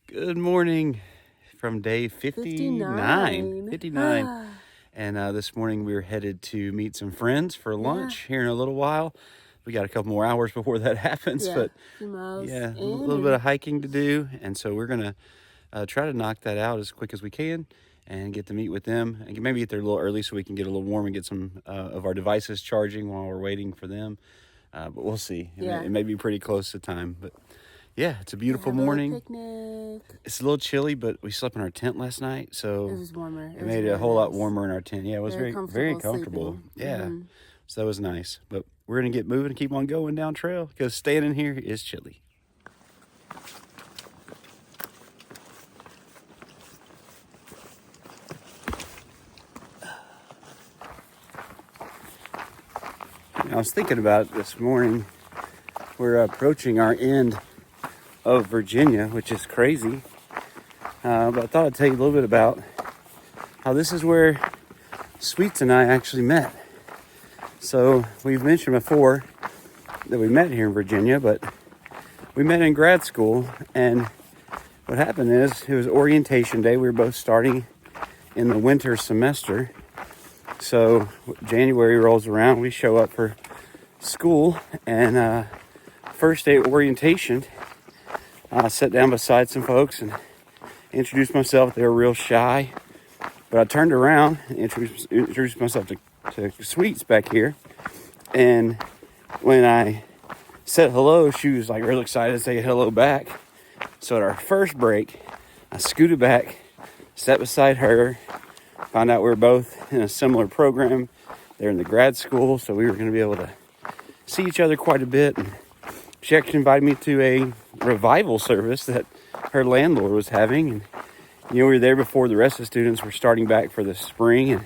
Good morning from day 59. And this morning we were headed to meet some friends for lunch here in a little while. We got a couple more hours before that happens, but a little bit of hiking to do. And so we're going to try to knock that out as quick as we can and get to meet with them and maybe get there a little early so we can get a little warm and get some of our devices charging while we're waiting for them. But we'll see. It may be pretty close to time, but yeah, it's a beautiful morning. Picnic. It's a little chilly, but we slept in our tent last night, so it was warmer. It made it a whole lot warmer in our tent. Yeah, it was very comfortable. Sleeping. Yeah, so that was nice. But we're gonna get moving and keep on going down trail because staying in here is chilly. I was thinking about it this morning. We're approaching our end of Virginia, which is crazy. But I thought I'd tell you a little bit about how this is where Sweets and I actually met. So we've mentioned before that we met here in Virginia, but we met in grad school. And what happened is it was orientation day. We were both starting in the winter semester. So January rolls around, we show up for school, and first day of orientation, I sat down beside some folks and introduced myself. They were real shy, but I turned around and introduced myself to Sweets back here. And when I said hello, she was like real excited to say hello back. So at our first break, I scooted back, sat beside her, found out we were both in a similar program. They're in the grad school, so we were going to be able to see each other quite a bit. And she actually invited me to a revival service that her landlord was having. And, we were there before the rest of the students were starting back for the spring.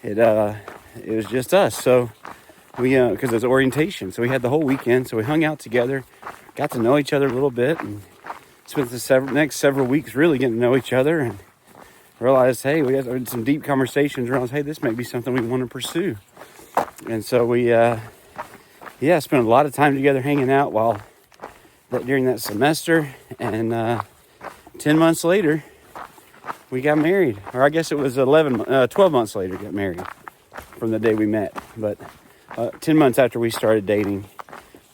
And it was just us. So we, because it was orientation. So we had the whole weekend. So we hung out together, got to know each other a little bit, and spent the next several weeks really getting to know each other, and realized, hey, we had some deep conversations. Realized, hey, this may be something we want to pursue. And so we, spent a lot of time together hanging out during that semester. And 10 months later, we got married. Or I guess it was 12 months later, got married from the day we met. But 10 months after we started dating,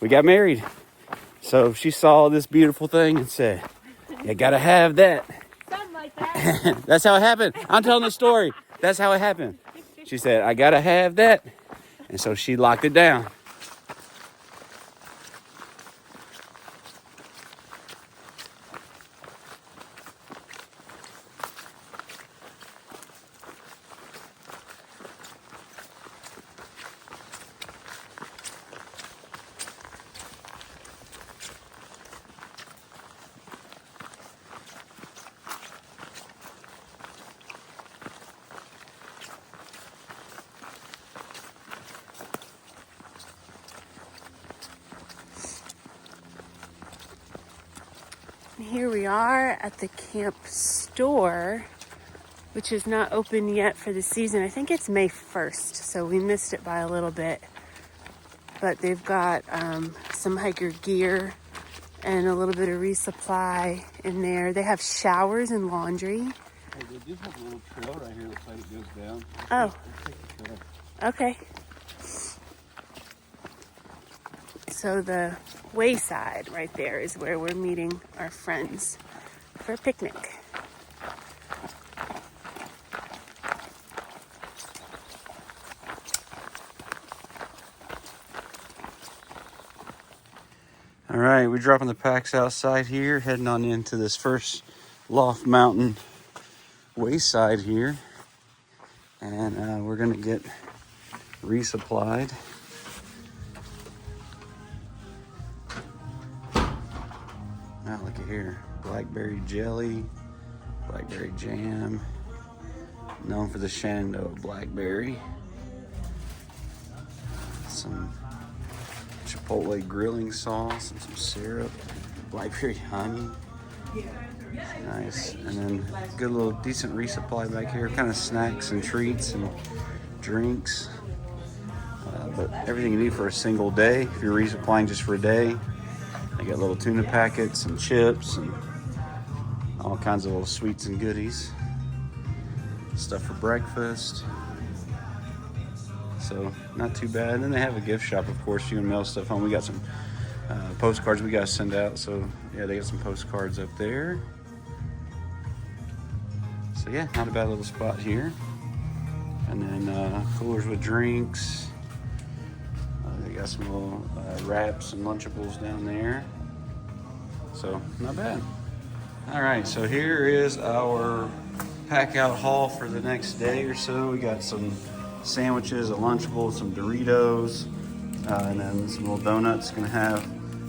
we got married. So she saw this beautiful thing and said, you gotta have that. Something like that. That's how it happened. I'm telling the story. That's how it happened. She said, I gotta have that. And so she locked it down. Here we are at the camp store, which is not open yet for the season. I think it's May 1st, so we missed it by a little bit. But they've got some hiker gear and a little bit of resupply in there. They have showers and laundry. Hey, they do have a little trail right here that goes down. Oh, okay. So the Wayside right there is where we're meeting our friends for a picnic. All right, we're dropping the packs outside here, heading on into this first Loft Mountain Wayside here. And we're gonna get resupplied. Now look at here, blackberry jelly, Blackberry jam. Known for the Shenandoah blackberry. Some chipotle grilling sauce and some syrup. Blackberry honey. Nice. And then good little decent resupply back here. Kind of snacks and treats and drinks. But everything you need for a single day. If you're resupplying just for a day, they got little tuna packets and chips and all kinds of little sweets and goodies. Stuff for breakfast. So not too bad. And then they have a gift shop, of course. You can mail stuff home. We got some postcards we got to send out. So yeah, they got some postcards up there. So yeah, not a bad little spot here. And then coolers with drinks. They got some little wraps and Lunchables down there. So not bad. All right, so here is our pack out haul for the next day or so. We got some sandwiches, a Lunchable, some Doritos, and then some little donuts. Gonna have,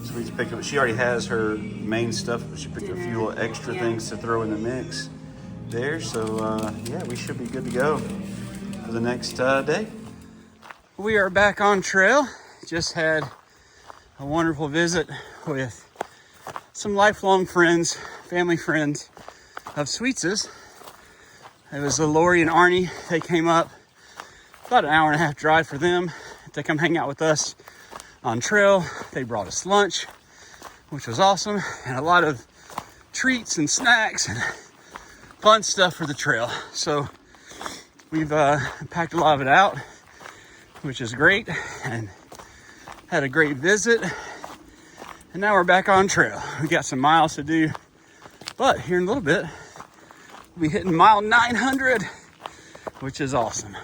so we just picked up, she already has her main stuff, but she picked up a few little extra things to throw in the mix there. So yeah, we should be good to go for the next day. We are back on trail. Just had a wonderful visit with some lifelong friends, family friends of Sweets's. It was Lori and Arnie. They came up, about an hour and a half drive for them to come hang out with us on trail. They brought us lunch, which was awesome, and a lot of treats and snacks and fun stuff for the trail. So we've packed a lot of it out, which is great, and had a great visit. And now we're back on trail. We got some miles to do, but here in a little bit, we'll be hitting mile 900, which is awesome.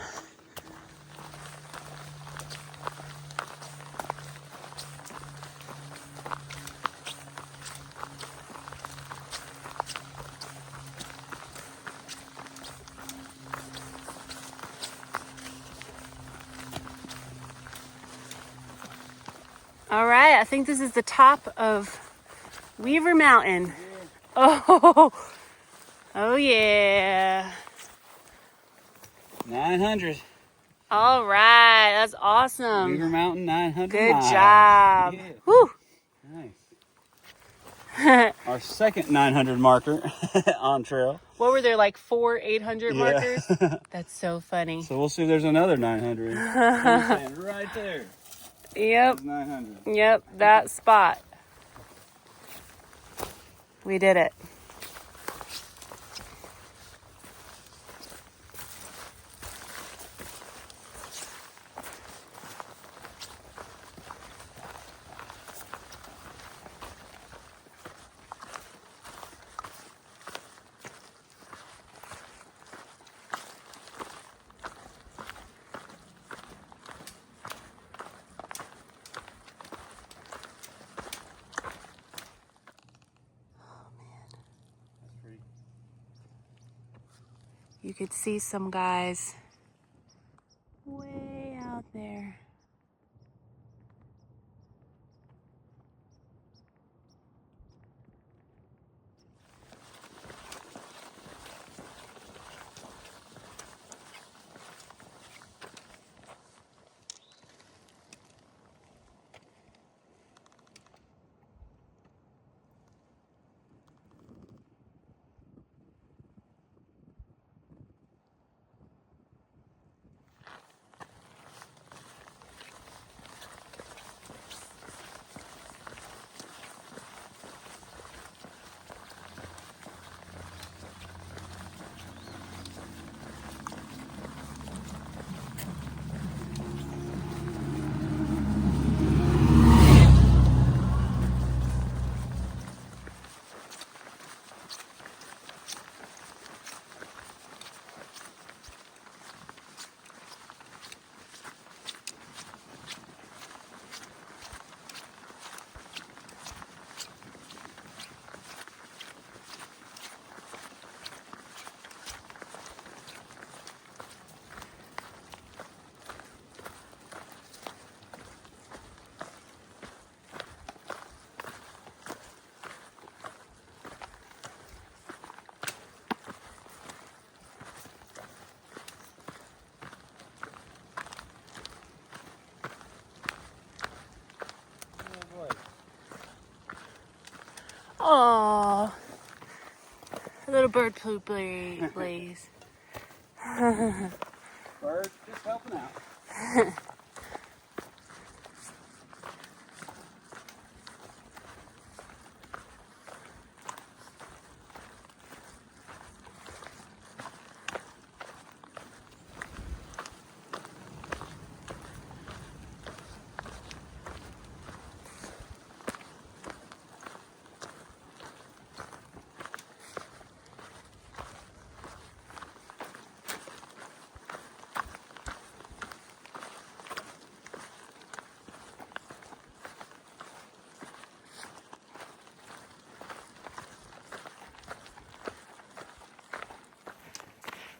All right, I think this is the top of Weaver Mountain. Oh, oh yeah. 900. All right, that's awesome. Weaver Mountain 900 Good miles. job. Yeah. Woo. Nice. Our second 900 marker on trail. What were there, like 800 markers? That's so funny. So we'll see if there's another 900. Right there. Yep. 900. Yep, that spot. We did it. You could see some guys way out there. Little bird poop blaze. Bird, just helping out.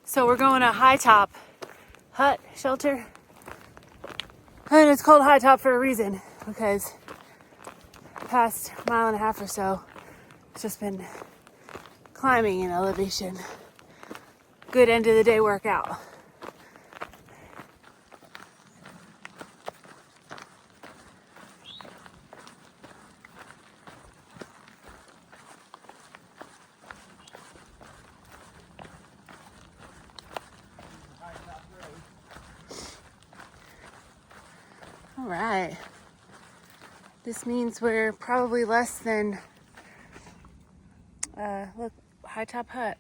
So we're going to Hilltop Hut shelter. And it's called Hilltop for a reason, because the past mile and a half or so, it's just been climbing in elevation. Good end of the day workout. All right. This means we're probably less than, look, Hilltop Hut.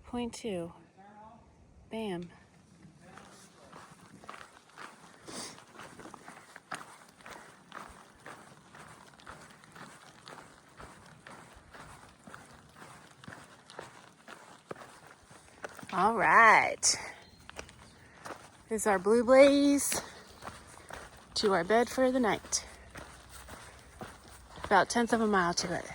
0.2. Bam. All right. This is our blue blaze to our bed for the night. About 1/10 of a mile to it.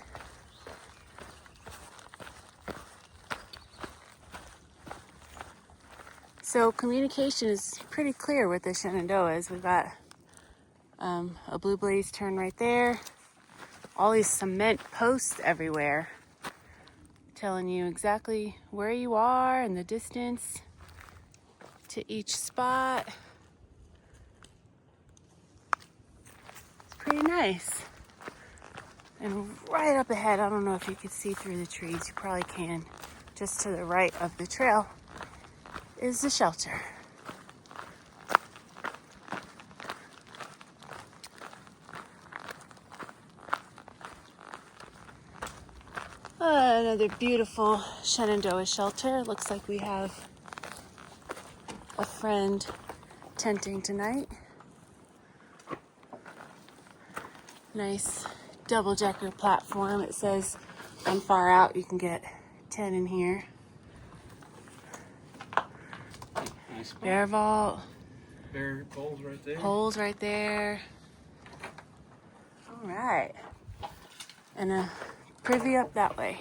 So communication is pretty clear with the Shenandoahs. We've got a blue blaze turn right there. All these cement posts everywhere, telling you exactly where you are and the distance to each spot. It's pretty nice. And right up ahead, I don't know if you can see through the trees, you probably can, just to the right of the trail is the shelter. Another beautiful Shenandoah shelter. Looks like we have a friend tenting tonight. Nice double-decker platform. It says on far out you can get 10 in here. Nice Bear vault. Bear poles right there. Poles right there. All right. And a privy up that way.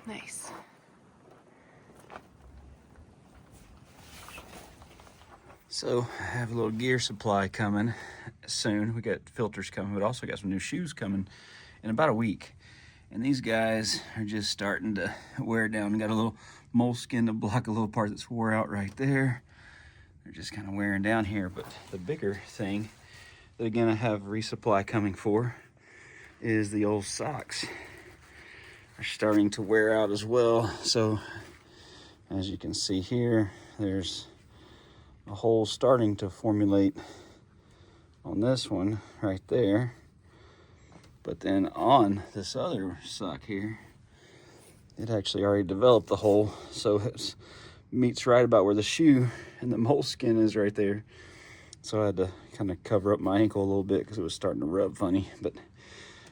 Nice. So I have a little gear supply coming soon. We got filters coming, but also got some new shoes coming in about a week. And these guys are just starting to wear down. We got a little moleskin to block a little part that's wore out right there. They're just kind of wearing down here. But the bigger thing that again I have resupply coming for is the old socks. Are starting to wear out as well. So as you can see here, there's a hole starting to formulate on this one right there. But then on this other sock here, it actually already developed the hole. So it meets right about where the shoe and the moleskin is right there. So I had to kind of cover up my ankle a little bit because it was starting to rub funny. But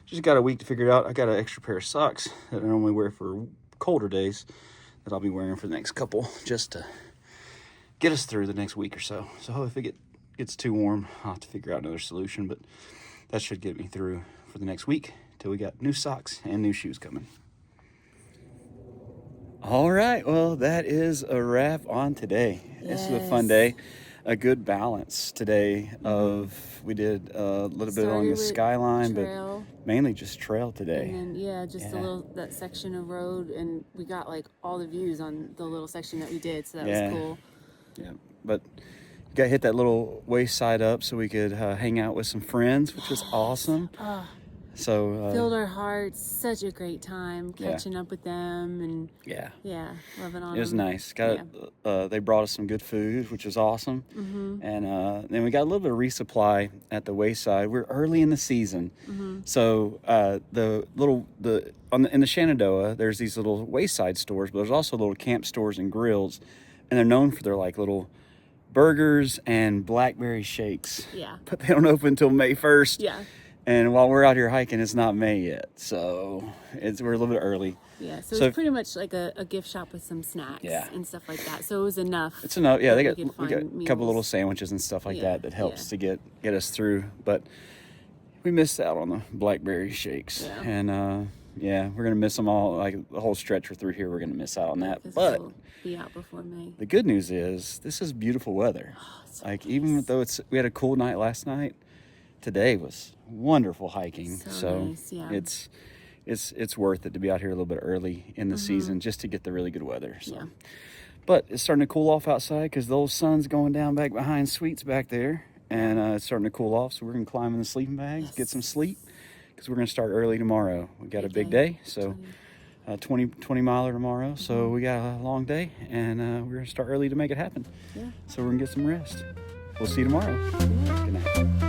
just got a week to figure it out. I got an extra pair of socks that I normally wear for colder days that I'll be wearing for the next couple just to get us through the next week or so. So if it gets too warm, I'll have to figure out another solution, but that should get me through for the next week till we got new socks and new shoes coming. All right, well, that is a wrap on today. This is a fun day. A good balance today of, we did a little bit on the Skyline, but mainly just trail today. And then, a little, that section of road, and we got like all the views on the little section that we did, so that was cool. Yeah, but got hit that little wayside up so we could hang out with some friends, which was awesome. So filled our hearts. Such a great time catching up with them, and yeah, loving on it was them. nice. They brought us some good food, which was awesome. And then we got a little bit of resupply at the Wayside. We're early in the season, so in the Shenandoah, there's these little Wayside stores, but there's also little camp stores and grills, and they're known for their like little burgers and blackberry shakes. Yeah. But they don't open until May 1st. Yeah. And while we're out here hiking, it's not May yet, so we're a little bit early. Yeah, so it's pretty much like a gift shop with some snacks and stuff like that. So it was enough. It's enough. Yeah, we got a meals. couple little sandwiches and stuff like that helps to get us through. But we missed out on the blackberry shakes, and we're gonna miss them all. Like the whole stretch we're through here, we're gonna miss out on that. But we'll be out before May. The good news is this is beautiful weather. Like even though we had a cool night last night, today was wonderful hiking. So nice, it's worth it to be out here a little bit early in the season just to get the really good weather. So. Yeah. But it's starting to cool off outside because the old sun's going down back behind Sweets back there, and it's starting to cool off. So we're gonna climb in the sleeping bags, get some sleep, because we're gonna start early tomorrow. We got a big day, so 20 miler tomorrow. So we got a long day, and we're gonna start early to make it happen. Yeah. So we're gonna get some rest. We'll see you tomorrow. Good night.